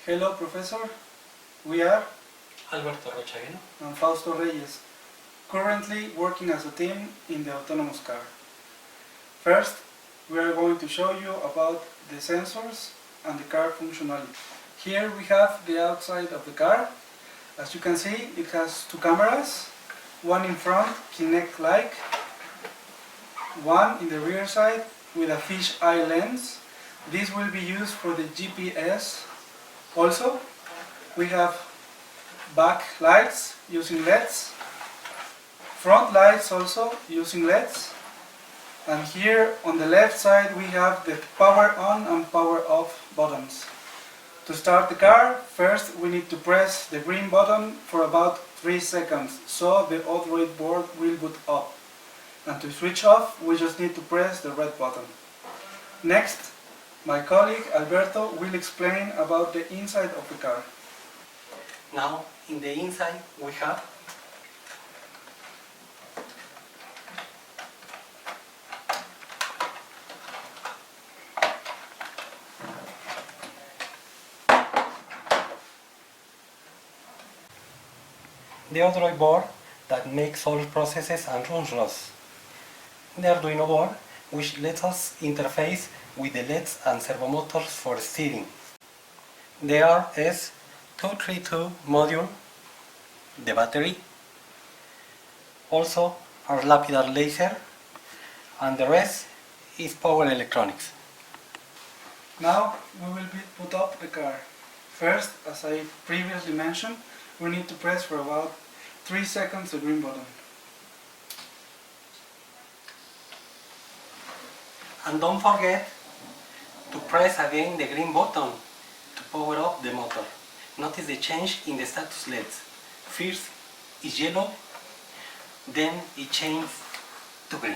Hello, Professor. We are Alberto Rochagueno and Fausto Reyes, currently working as a team in the autonomous car. First, we are going to show you about the sensors and the car functionality. Here we have the outside of the car. As you can see, it has two cameras, one in front, Kinect-like, one in the rear side with a fish eye lens. This will be used for the GPS. Also, we have back lights using LEDs, front lights also using LEDs, and here on the left side we have the power on and power off buttons. To start the car, first we need to press the green button for about 3 seconds, so the Android board will boot up. And to switch off, we just need to press the red button. Next, my colleague Alberto will explain about the inside of the car. Now, in the inside we have the Android board that makes all processes and runs ROS. The Arduino board, which lets us interface with the LEDs and servo motors for steering. The RS232 module, the battery, also our lapidar laser, and the rest is power electronics. Now we will put up the car. First, as I previously mentioned, we need to press for about 3 seconds the green button. And don't forget to press again the green button to power up the motor. Notice the change in the status LEDs. First is yellow, then it changes to green.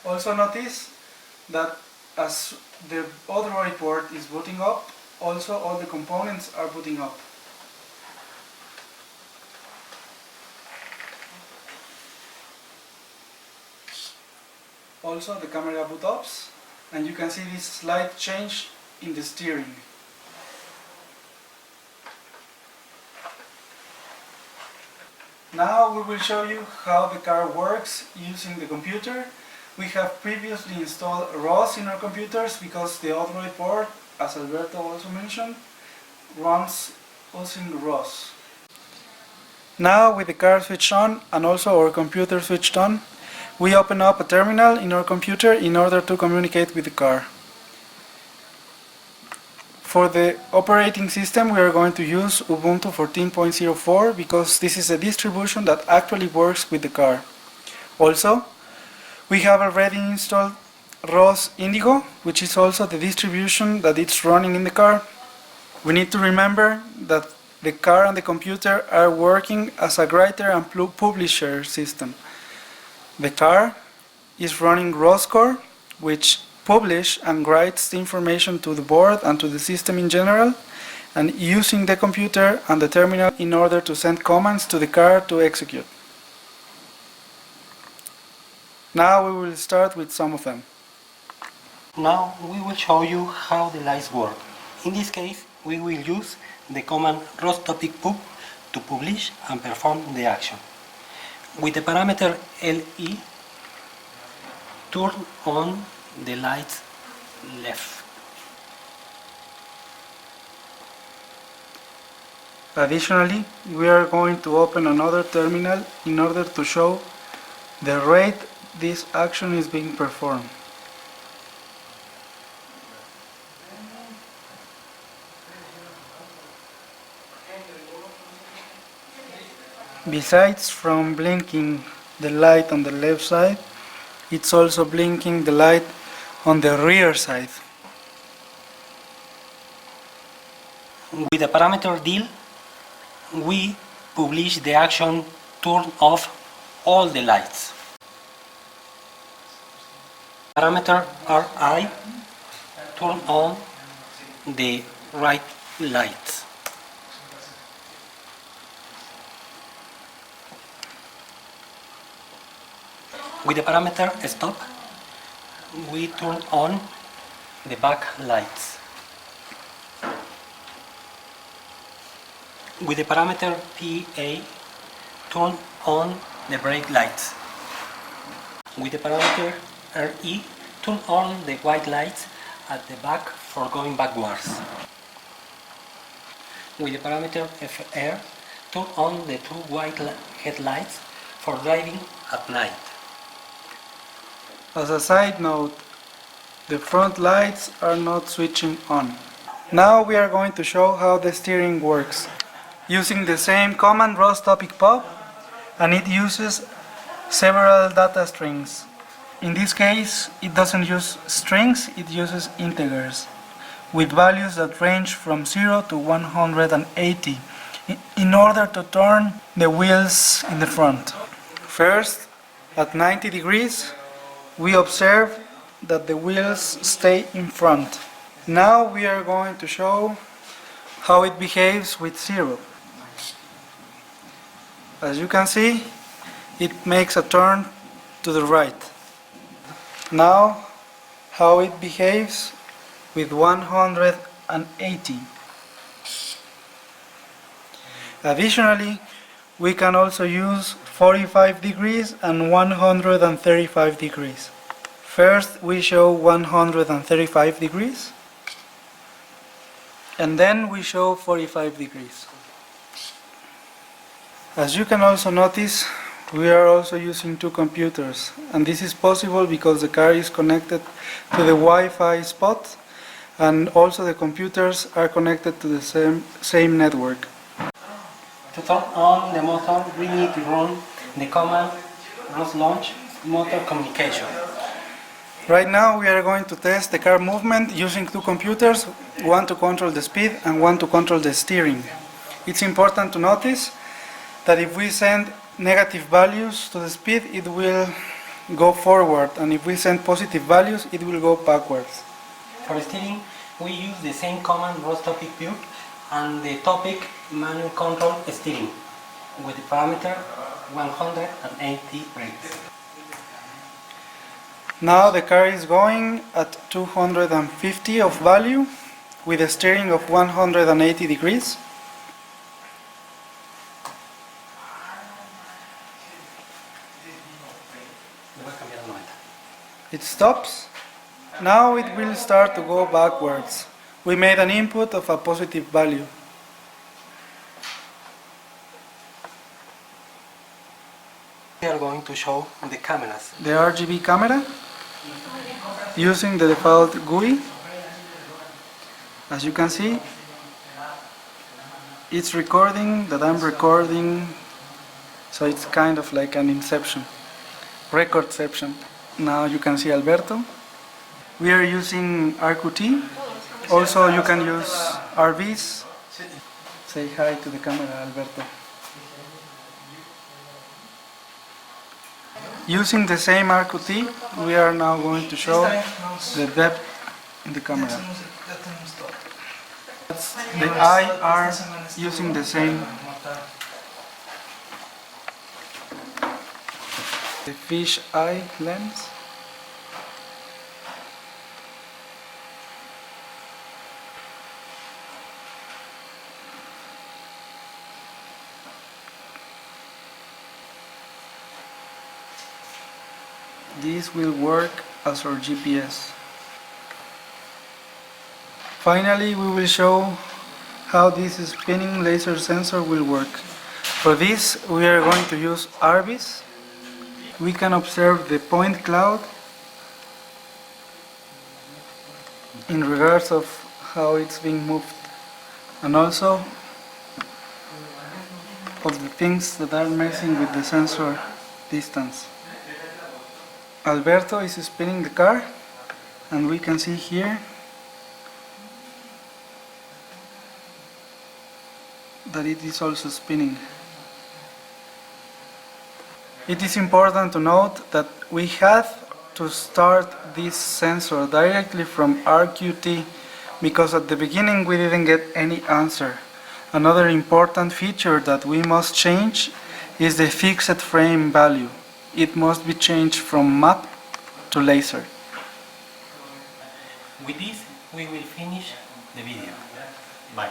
Also notice that as the Android board is booting up, also all the components are booting up. Also the camera boot ups, and you can see this slight change in the steering. Now we will show you how the car works using the computer. We have previously installed ROS in our computers because the Android board, as Alberto also mentioned, runs using ROS. Now with the car switched on and also our computer switched on, we open up a terminal in our computer in order to communicate with the car. For the operating system, we are going to use Ubuntu 14.04 because this is a distribution that actually works with the car. Also, we have already installed ROS Indigo, which is also the distribution that it's running in the car. We need to remember that the car and the computer are working as a writer and publisher system. The car is running ROS core, which publishes and writes the information to the board and to the system in general, and using the computer and the terminal in order to send commands to the car to execute. Now we will start with some of them. Now we will show you how the lights work. In this case, we will use the command ROS_topic_pub to publish and perform the action. With the parameter LE, turn on the lights left. Additionally, we are going to open another terminal in order to show the rate this action is being performed. Besides from blinking the light on the left side, it's also blinking the light on the rear side. With the parameter DIL, we publish the action turn off all the lights. Parameter RI, turn on the right lights. With the parameter stop, we turn on the back lights. With the parameter PA, turn on the brake lights. With the parameter RE, turn on the white lights at the back for going backwards. With the parameter FR, turn on the two white headlights for driving at night. As a side note, the front lights are not switching on. Now we are going to show how the steering works. Using the same command ROS topic pub, and it uses several data strings. In this case, it doesn't use strings, it uses integers with values that range from 0 to 180 in order to turn the wheels in the front. First, at 90 degrees, we observe that the wheels stay in front. Now we are going to show how it behaves with 0. As you can see, it makes a turn to the right. Now, how it behaves with 180. Additionally, we can also use 45 degrees and 135 degrees. First, we show 135 degrees, and then we show 45 degrees. As you can also notice, we are also using two computers, and this is possible because the car is connected to the Wi-Fi spot, and also the computers are connected to the same network. To turn on the motor, we need to run the command ROS launch motor communication. Right now we are going to test the car movement using two computers, one to control the speed and one to control the steering. It's important to notice that if we send negative values to the speed, it will go forward, and if we send positive values, it will go backwards. For steering, we use the same command ROS topic view and the topic manual control steering with the parameter 180 brakes. Now the car is going at 250 of value with a steering of 180 degrees. It stops. Now it will start to go backwards. We made an input of a positive value. We are going to show the cameras. The RGB camera using the default GUI. As you can see, it's recording that I'm recording, so it's kind of like an inception, recordception. Now you can see Alberto. We are using RQT. Also you can use RVs. Say hi to the camera, Alberto. Using the same RQT, we are now going to show the depth in the camera. The eye are using the same. The fish eye lens. This will work as our GPS. Finally, we will show how this spinning laser sensor will work. For this, we are going to use RVs. We can observe the point cloud in regards of how it's being moved, and also of the things that are messing with the sensor distance. Alberto is spinning the car, and we can see here that it is also spinning. It is important to note that we had to start this sensor directly from RQT because at the beginning we didn't get any answer. Another important feature that we must change is the fixed frame value. it must be changed from map to laser. With this, we will finish the video. Bye.